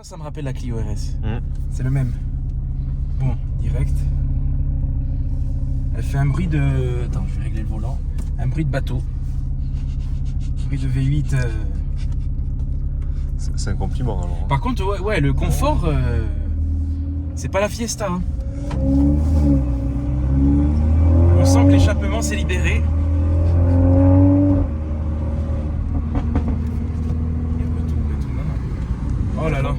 Ça me rappelle la Clio RS. Mmh. C'est le même. Bon, direct. Elle fait un bruit de... Attends, je vais régler le volant. Un bruit de bateau. Un bruit de V8. C'est un compliment alors. Par contre, ouais, le confort, c'est pas la Fiesta. Hein. On sent que l'échappement s'est libéré. Oh là là,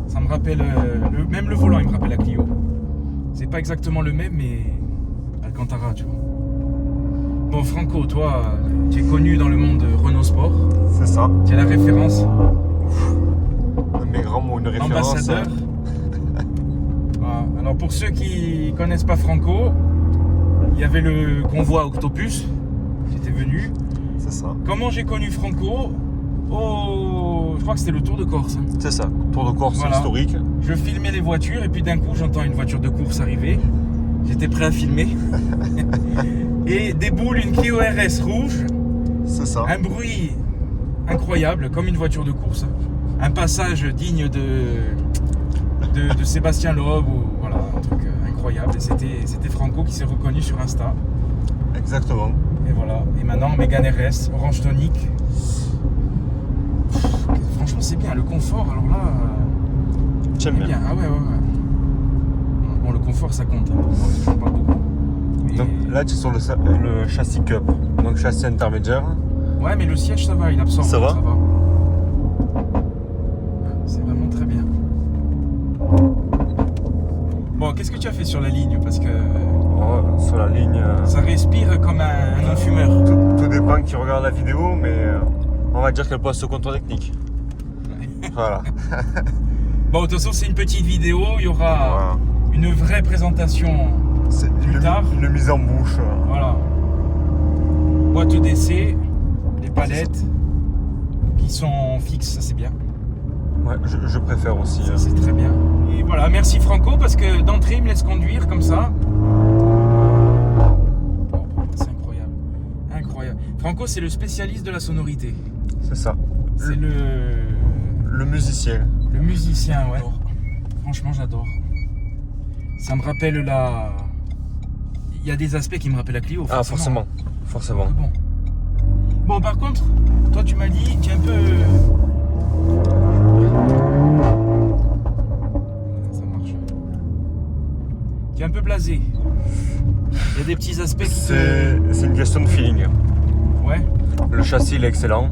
ça me rappelle, même le volant il me rappelle la Clio. C'est pas exactement le même, mais Alcantara, tu vois. Bon, Franco, toi, tu es connu dans le monde Renault Sport. C'est ça. Tu es la référence. Mes grands mots, une référence. Ambassadeur. Voilà. Alors pour ceux qui connaissent pas Franco, il y avait le convoi Octopus qui était venu. C'est ça. Comment j'ai connu Franco? Oh, je crois que c'était le Tour de Corse. Hein. C'est ça. Tour de Corse Voilà. Historique. Je filmais les voitures et puis d'un coup j'entends une voiture de course arriver. J'étais prêt à filmer. Et déboule une Clio RS rouge. C'est ça. Un bruit incroyable, comme une voiture de course. Un passage digne de Sébastien Loeb. Ou, voilà, un truc incroyable. Et c'était Franco qui s'est reconnu sur Insta. Exactement. Et voilà. Et maintenant Mégane RS, orange tonique. Franchement c'est bien, le confort, alors là... J'aime bien. Ah ouais. Bon, le confort ça compte, hein, pour moi, je parle beaucoup. Mais... Donc là tu es sur le châssis Cup, donc châssis intermédiaire. Ouais, mais le siège ça va, il absorbe. Ça va. C'est vraiment très bien. Bon, qu'est-ce que tu as fait sur la ligne? Parce que... Sur la ligne... Ça respire comme un non-fumeur. Tout dépend qui regarde la vidéo, mais on va dire qu'elle passe au contrôle technique. Voilà. Bon, de toute façon c'est une petite vidéo, il y aura Voilà. une vraie présentation plus tard. Une mise en bouche. Voilà. Boîte d'essai, les palettes qui sont fixes, ça c'est bien. Ouais, je préfère aussi. Ça c'est très bien. Et voilà, merci Franco parce que d'entrée il me laisse conduire comme ça. Oh, c'est incroyable. Incroyable. Franco c'est le spécialiste de la sonorité. C'est ça. C'est Le musicien. le musicien, ouais. Franchement j'adore. Ça me rappelle la... Il y a des aspects qui me rappellent la Clio. Ah forcément. Forcément. Bon par contre, toi tu m'as dit, tu es un peu... Ça marche. Tu es un peu blasé. Il y a des petits aspects qui C'est une question de feeling. Ouais. Le châssis il est excellent.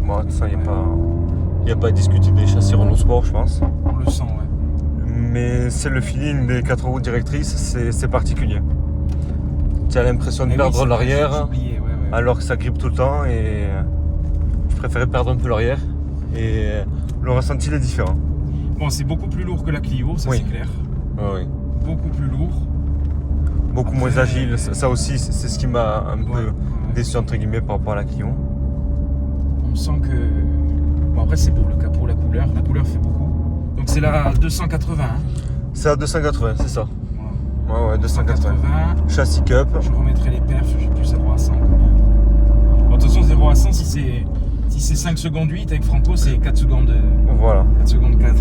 Bon, ça il n'y a pas à discuter des châssis Renault Sport je pense. On le sent, ouais. Mais c'est le feeling des 4 roues directrices, c'est particulier. Tu as l'impression de Eh oui, perdre c'est vrai, l'arrière j'ai oublié, ouais. alors que ça grippe tout le temps et je préférais perdre un peu l'arrière et le ressenti il est différent. Bon, c'est beaucoup plus lourd que la Clio, ça Oui. c'est clair. Oui. Beaucoup plus lourd. Beaucoup Après, moins agile, ça aussi c'est ce qui m'a un Ouais. peu déçu entre guillemets par rapport à la Clio. On sent que... Bon après c'est beau le capot, la couleur fait beaucoup. Donc c'est la 280. Hein. C'est à 280, c'est ça. Voilà. Ouais, 280. 280. Châssis Cup. Je remettrai les perfs, j'ai plus 0 à 100 combien. Bon, de toute façon 0 à 100 si c'est 5 secondes 8 avec Franco c'est 4 secondes 4.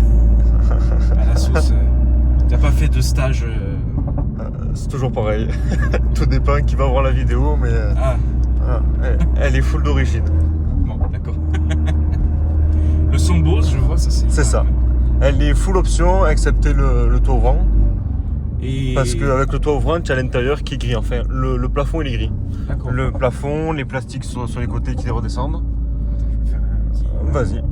À la sauce. T'as pas fait de stage C'est toujours pareil. Tout dépend qui va voir la vidéo, mais elle est full d'origine. Bon, d'accord. Le son Bose, je vois, ça c'est... C'est ça. Elle est full option, excepté le toit ouvrant. Et... Parce qu'avec le toit ouvrant, tu as l'intérieur qui est gris. Enfin, le plafond il est gris. D'accord. Le plafond, les plastiques sur les côtés qui redescendent. Attends, je vais faire un petit... Vas-y.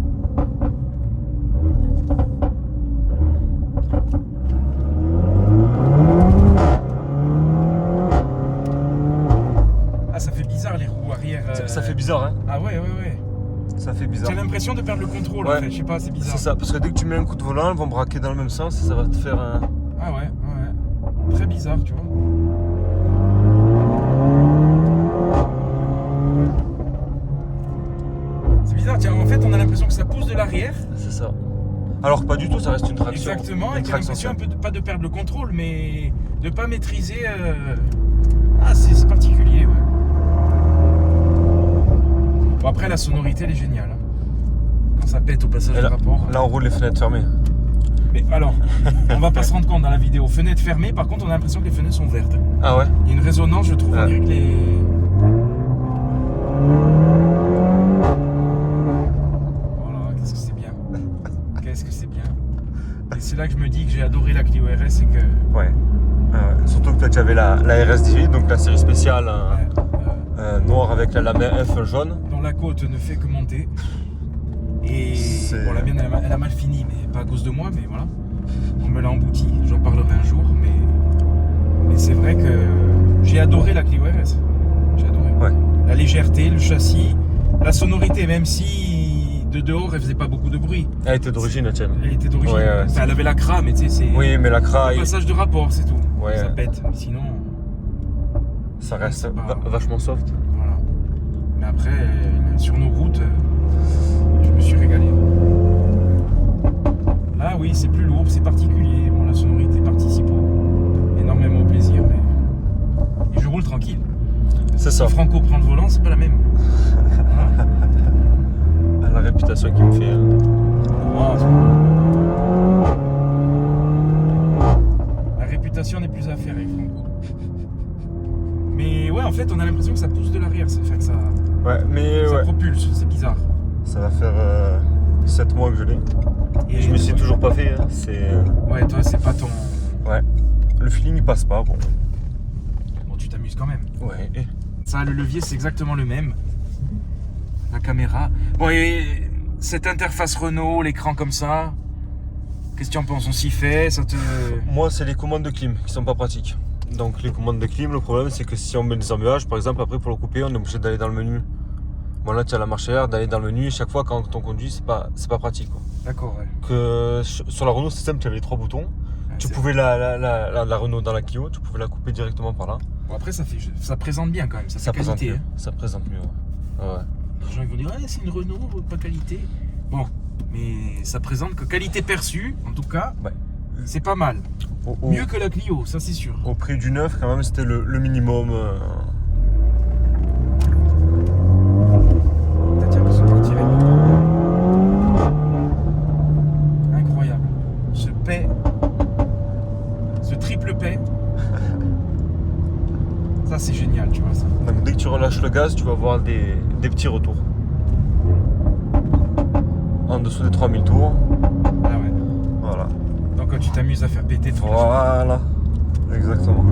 Ah, ça fait bizarre les roues arrière. Ça fait bizarre, hein? Ah ouais. Ça fait bizarre. J'ai l'impression de perdre le contrôle Ouais. en fait, je sais pas, c'est bizarre. C'est ça, parce que dès que tu mets un coup de volant, elles vont braquer dans le même sens et ça va te faire un... Ah ouais. Très bizarre, tu vois. C'est bizarre, tiens, en fait on a l'impression que ça pousse de l'arrière. C'est ça. Alors pas du tout, ça reste une traction. Exactement, et Une tu as l'impression un traction. peu pas de perdre le contrôle, mais de pas maîtriser... Ah, c'est particulier, ouais. Bon après la sonorité elle est géniale. Hein. Quand ça pète au passage Et du là, rapport. là on roule les fenêtres fermées. Mais alors, on va pas se rendre compte dans la vidéo. Fenêtre fermée, par contre, on a l'impression que les fenêtres sont vertes. Ah ouais? Il y a une résonance, je trouve, on dirait que les... Voilà, qu'est-ce que c'est bien. Qu'est-ce que c'est bien. Et c'est là que je me dis que j'ai adoré la Clio RS et que... Ouais. Surtout que tu avais la RS18, donc la série spéciale noire avec la lame F jaune. Dont la côte ne fait que monter. Et bon, la mienne, elle a mal fini, mais pas à cause de moi, mais voilà. On me l'a embouti, j'en parlerai un jour, mais c'est vrai que j'ai adoré la Clio RS. J'ai adoré. Ouais. La légèreté, le châssis, la sonorité, même si de dehors elle faisait pas beaucoup de bruit. Elle était d'origine, la tienne. Elle était d'origine. Ouais, enfin, elle avait la CRA, mais tu sais, c'est. Oui, mais la CRA. Le passage de rapport, c'est tout. Ouais. Ça pète, mais sinon. Ça reste pas... vachement soft. Voilà. Mais après, sur nos routes, je me suis régalé. Là, oui, c'est plus lourd, c'est particulier. Bon, la sonorité participe énormément au plaisir, mais. Et je roule tranquille. C'est ça. Si Franco prend le volant, c'est pas la même. Voilà. La réputation qui me fait. La réputation n'est plus à faire avec Franco. Mais ouais, en fait, on a l'impression que ça pousse de l'arrière, ça fait que ça. Ouais, mais ça propulse, c'est bizarre. Ça va faire 7 mois que je l'ai. Et je me suis toujours pas fait. Hein. Ouais, toi, c'est pas ton. Ouais. Le feeling il passe pas, bon. Bon, tu t'amuses quand même. Ouais. Ça, le levier, c'est exactement le même. La caméra. Bon, et cette interface Renault, l'écran comme ça, qu'est-ce que tu en penses? On s'y fait, ça te... Moi, c'est les commandes de clim qui sont pas pratiques. Donc, les commandes de clim, le problème, c'est que si on met des embuages, par exemple, après, pour le couper, on est obligé d'aller dans le menu. Bon, là, tu as la marche arrière, d'aller dans le menu, chaque fois, quand on conduit, c'est pas pratique, quoi. D'accord, ouais. Que sur la Renault, c'est simple, tu avais les 3 boutons. Ouais, tu pouvais la Renault dans la Clio, tu pouvais la couper directement par là. Bon, après, ça présente bien quand même, ça fait présente qualité. Mieux. Hein. Ça présente mieux, ouais. Les gens ils vont dire, ouais, c'est une Renault, pas qualité. Bon, mais ça présente que qualité perçue, en tout cas, ouais. C'est pas mal. Mieux que la Clio, ça c'est sûr. Au prix du neuf, quand même, c'était le minimum. Tiens, ça partirait. Incroyable. Ce paix, ce triple paix. Ça c'est génial, tu vois ça. Donc dès que tu relâches le gaz, tu vas voir des petits retours. En dessous des 3000 tours. Ah ouais. Voilà. Donc quand tu t'amuses à faire péter tout. Voilà. Exactement.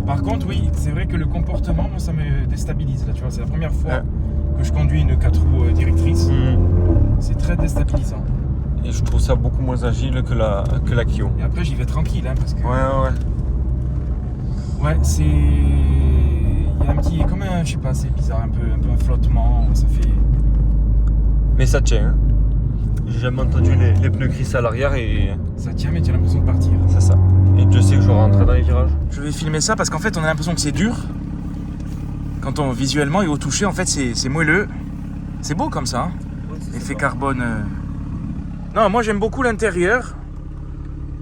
Par contre, oui, c'est vrai que le comportement, moi, ça me déstabilise. Là, tu vois, c'est la première fois que je conduis une 4 roues directrice. C'est très déstabilisant. Et je trouve ça beaucoup moins agile que la Clio. Et après, j'y vais tranquille, hein, parce que. Ouais. Ouais, c'est. Il y a un petit. Comme un. Je sais pas, c'est bizarre, un peu un flottement. Ça fait. Mais ça tient. Hein. J'ai jamais entendu les pneus grisser à l'arrière et. Ça tient, mais tu as l'impression de partir. C'est ça. Et Dieu sait que je rentre dans les virages. Je vais filmer ça parce qu'en fait, on a l'impression que c'est dur. Quand on visuellement et au toucher, en fait, c'est moelleux. C'est beau comme ça. Hein. Ouais, effet carbone. Non, moi j'aime beaucoup l'intérieur.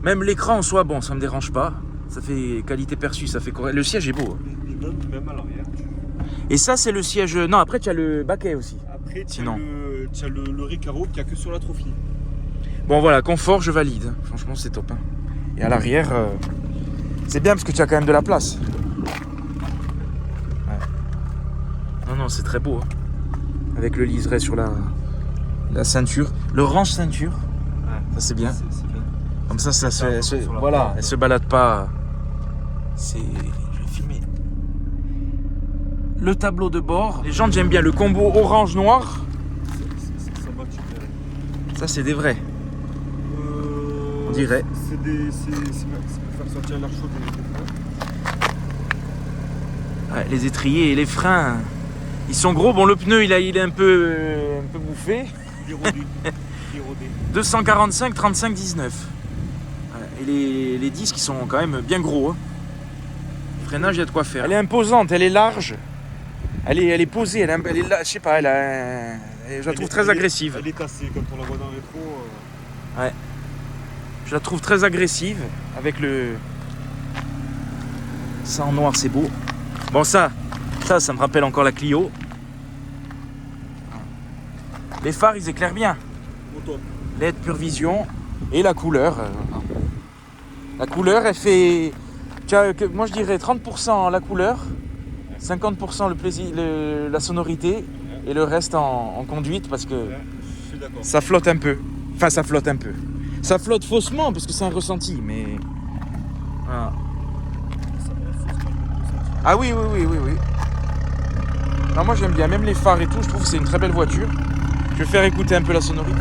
Même l'écran en soi, bon, ça me dérange pas. Ça fait qualité perçue, ça fait correct. Le siège est beau. Hein. Même à l'arrière. Et ça, c'est le siège. Non, après, tu as le baquet aussi. Après, tu as le Recaro qu'il n'y a que sur la Trophy. Bon, voilà, confort, je valide. Franchement, c'est top. Hein. Et à l'arrière, c'est bien parce que tu as quand même de la place. Ouais. Non, c'est très beau. Hein. Avec le liseré sur la ceinture. Le range ceinture. Ouais. Ça, c'est bien. C'est bien. Comme ça voilà, elle se balade pas. Je vais filmer. Le tableau de bord. Les gens j'aiment bien le combo orange-noir. Ça, c'est des vrais. On dirait. C'est pour faire sortir l'air chaud des freins. Ouais, les étriers et les freins, ils sont gros. Bon, le pneu, il est un peu bouffé. Il est rodé. 245, 35, 19. Et les disques, ils sont quand même bien gros. Hein. Le freinage, il y a de quoi faire. Elle est imposante, elle est large. Elle est posée, elle est là, je sais pas, je la trouve très agressive. Elle est cassée quand on la voit dans le rétro. Ouais. Je la trouve très agressive avec ça en noir, c'est beau. Bon, ça me rappelle encore la Clio. Les phares, ils éclairent bien. Au top. LED Pure Vision et la couleur. La couleur, elle fait... moi je dirais 30% la couleur, 50% le plaisir, la sonorité et le reste en conduite parce que ça flotte un peu. Enfin, ça flotte un peu. Ça flotte faussement parce que c'est un ressenti, mais... Voilà. Ah oui. Non, moi j'aime bien, même les phares et tout, je trouve que c'est une très belle voiture. Je vais faire écouter un peu la sonorité.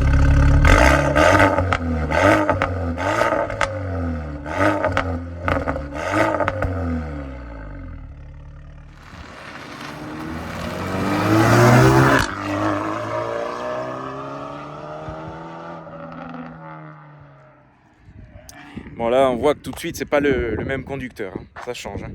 Bon là on voit que tout de suite c'est pas le même conducteur, hein. Ça change. Hein.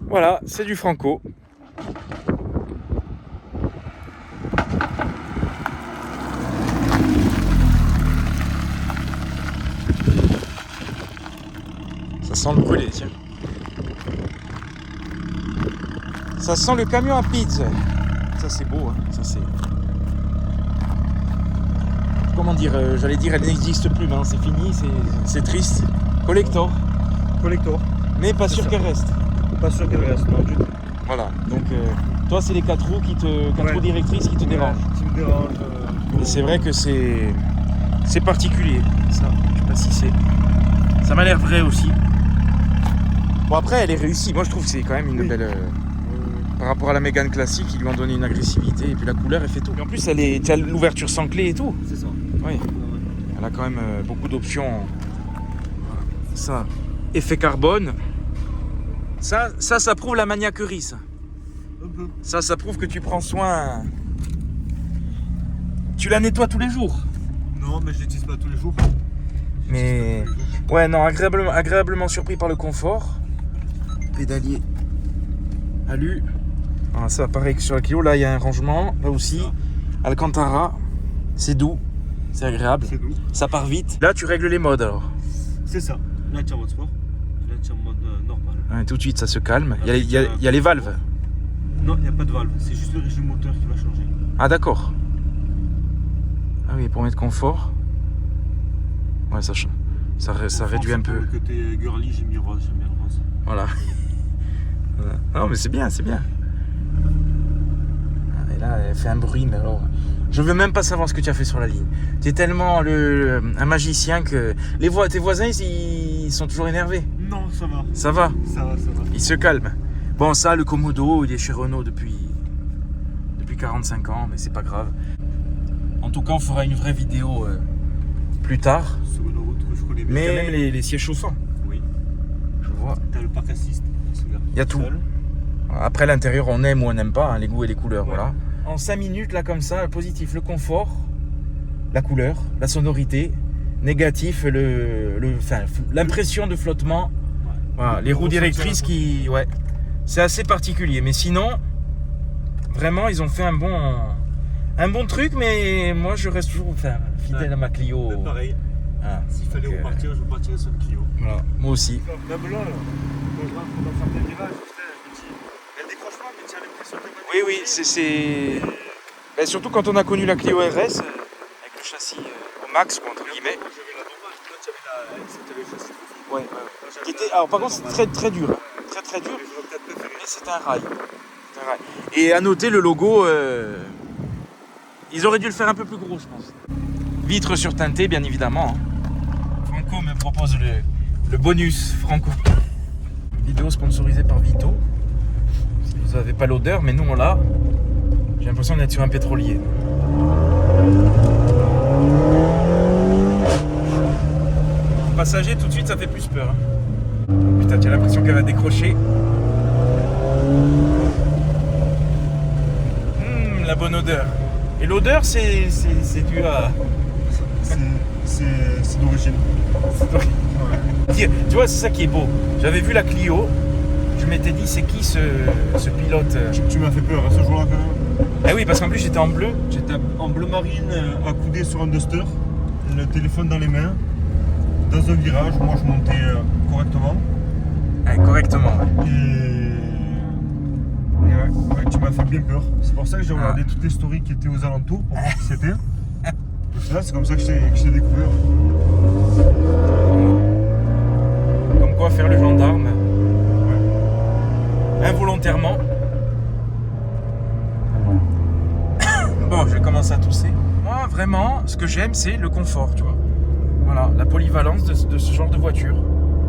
Voilà, c'est du Franco. Ça sent le brûlé, tiens. Ça sent le camion à pizza. Ça c'est beau, hein. Ça c'est... Comment dire, j'allais dire elle n'existe plus, mais non, c'est fini, c'est triste. Collector. Mais pas sûr qu'elle reste. Pas sûr qu'elle reste, non du tout. Voilà, donc toi c'est les 4 roues roues directrices qui te dérangent. Qui me dérange. Et c'est vrai que c'est particulier, ça. Je sais pas si c'est... Ça m'a l'air vrai aussi. Bon après elle est réussie, moi je trouve que c'est quand même une belle... Par rapport à la Mégane classique, ils lui ont donné une agressivité et puis la couleur elle fait tout. Et en plus tu as l'ouverture sans clé et tout. C'est ça. Oui. Elle a quand même beaucoup d'options. Ça, effet carbone. Ça prouve la maniaquerie, ça. Ça prouve que tu prends soin. Tu la nettoies tous les jours. Non, mais je l'utilise pas tous les jours. Mais ouais, non, agréablement surpris par le confort. Pédalier alu. Ah, ça, pareil que sur la Clio, là il y a un rangement. Là aussi, Alcantara, c'est doux, c'est agréable. C'est doux. Ça part vite. Là, tu règles les modes alors. C'est ça. Là, tu es en mode sport. Là, tu es en mode normal. Ouais, tout de suite, ça se calme. Il y a les valves. Non, il n'y a pas de valve. C'est juste le régime moteur qui va changer. Ah, d'accord. Ah oui, pour mettre confort. Ouais, ça réduit un peu. Le côté girly, j'ai mis rose, j'aime bien le rose. Voilà. Non, mais c'est bien, c'est bien. Et là, elle fait un bruit, mais alors... Je veux même pas savoir ce que tu as fait sur la ligne. Tu es tellement un magicien que... Tes voisins, ils sont toujours énervés. Non, ça va. Ça va. Ils se calment. Bon, ça, le Komodo, il est chez Renault depuis 45 ans, mais c'est pas grave. En tout cas, on fera une vraie vidéo plus tard. Sur une route que je connais bien. Mais même les sièges chauffants. Oui. Je vois. T'as le parc assist. Il y a tout. Après, l'intérieur, on aime ou on n'aime pas, hein, les goûts et les couleurs, voilà. En 5 minutes, là, comme ça, positif, le confort, la couleur, la sonorité, négatif, l'impression de flottement, voilà, les roues directrices qui... Ouais, c'est assez particulier, mais sinon, vraiment, ils ont fait un bon truc, mais moi, je reste toujours fidèle à ma Clio. Pareil. Ah, s'il fallait repartir, je repartirais sur une Clio. Voilà, moi aussi. Même là, quand je rentre dans certains virages, elle décroche pas, mais tu as l'impression que... Oui, c'est... Ben, surtout quand on a connu la Clio RS, avec le châssis au max, quoi, entre guillemets. J'avais la normale, là tu avais le châssis. Ouais. Qui était... Alors par contre, c'est très très dur. Hein. Très dur. Mais c'était un rail. Et à noter le logo, ils auraient dû le faire un peu plus gros, je pense. Vitres surteintées, bien évidemment. Hein. Franco me propose le bonus Franco. Vidéo sponsorisée par Vito. Vous n'avez pas l'odeur, mais nous on l'a. J'ai l'impression d'être sur un pétrolier. Passager, tout de suite, ça fait plus peur. Hein. Putain, tu as l'impression qu'elle va décrocher. La bonne odeur. Et l'odeur, c'est dû à... C'est d'origine. Ouais. Tu vois, c'est ça qui est beau. J'avais vu la Clio. Je m'étais dit, c'est qui ce pilote Tu m'as fait peur ce jour-là quand même. Ah oui, parce qu'en plus j'étais en bleu. J'étais en bleu marine, accoudé sur un duster, le téléphone dans les mains, dans un virage. Moi je montais correctement. Ah, correctement, ouais. Et ouais, tu m'as fait bien peur. C'est pour ça que j'ai regardé toutes les stories qui étaient aux alentours pour voir qui c'était. Et là, c'est comme ça que je t'ai découvert. Comme quoi faire le gendarme. Involontairement. Bon, je vais commencer à tousser. Moi, vraiment, ce que j'aime, c'est le confort, tu vois. Voilà, la polyvalence de ce genre de voiture.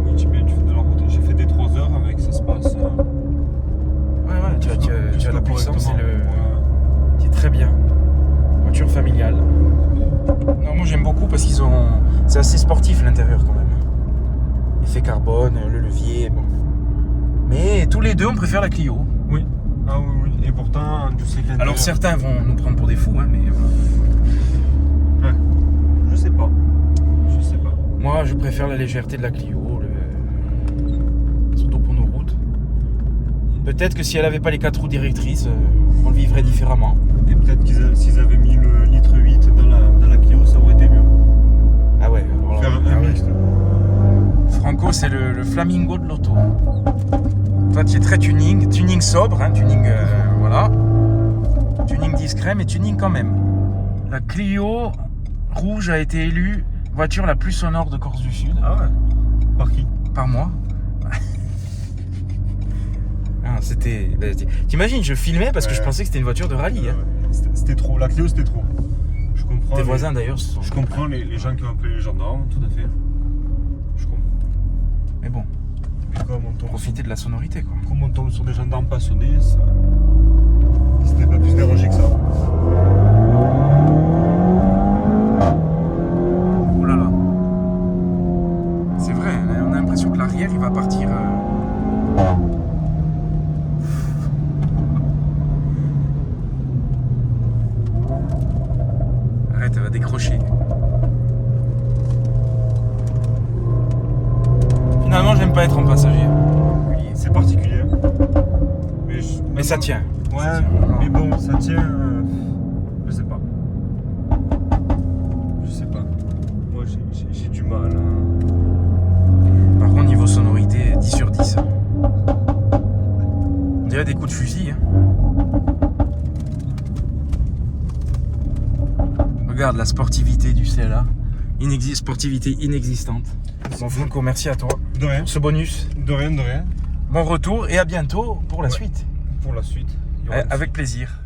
Oui, tu fais de la route. J'ai fait des 3 heures avec, ça se passe. Ouais, tu as la puissance et qui est très bien. Voiture familiale. Non, moi j'aime beaucoup parce qu'ils ont. C'est assez sportif l'intérieur quand même. Effet carbone, le levier, bon. Mais tous les deux, on préfère la Clio. Oui. Ah oui. Et pourtant, tu sais que. Alors certains vont nous prendre pour des fous, hein, mais. Ouais. Je sais pas. Moi, je préfère la légèreté de la Clio, surtout pour nos routes. Peut-être que si elle avait pas les 4 roues directrices, on le vivrait différemment. Et peut-être s'ils avaient mis le litre 8 dans la Clio, ça aurait été mieux. Ah ouais. Alors, faire un mixte. Franco, c'est le flamingo de l'auto. Toi, tu es très tuning sobre, hein, voilà. Tuning discret, mais tuning quand même. La Clio rouge a été élue voiture la plus sonore de Corse du Sud. Ah ouais. Par qui? Par moi. C'était. T'imagines, je filmais parce que je pensais que c'était une voiture de rallye. Hein. C'était trop. La Clio, c'était trop. Je comprends. Tes voisins d'ailleurs se sont. Je comprends les gens qui ont appelé les gendarmes, tout à fait. Je comprends. Mais bon. Profiter de la sonorité, quoi. Comme on tombe sur des gendarmes passionnés, c'était pas plus dérangé que ça. Oh là là. C'est vrai, on a l'impression que l'arrière il va partir. Arrête, elle va décrocher. Finalement, j'aime pas être en passager. C'est particulier. Mais ça tient. Ouais, mais bon, ça tient. Je sais pas. Moi, j'ai du mal. Par contre, niveau sonorité, 10 sur 10. On dirait des coups de fusil. Hein. Regarde la sportivité du CLA. Sportivité inexistante. Bon, Franco, merci à toi. De rien. Pour ce bonus. De rien. Bon retour et à bientôt pour la suite. Pour la suite. Avec plaisir.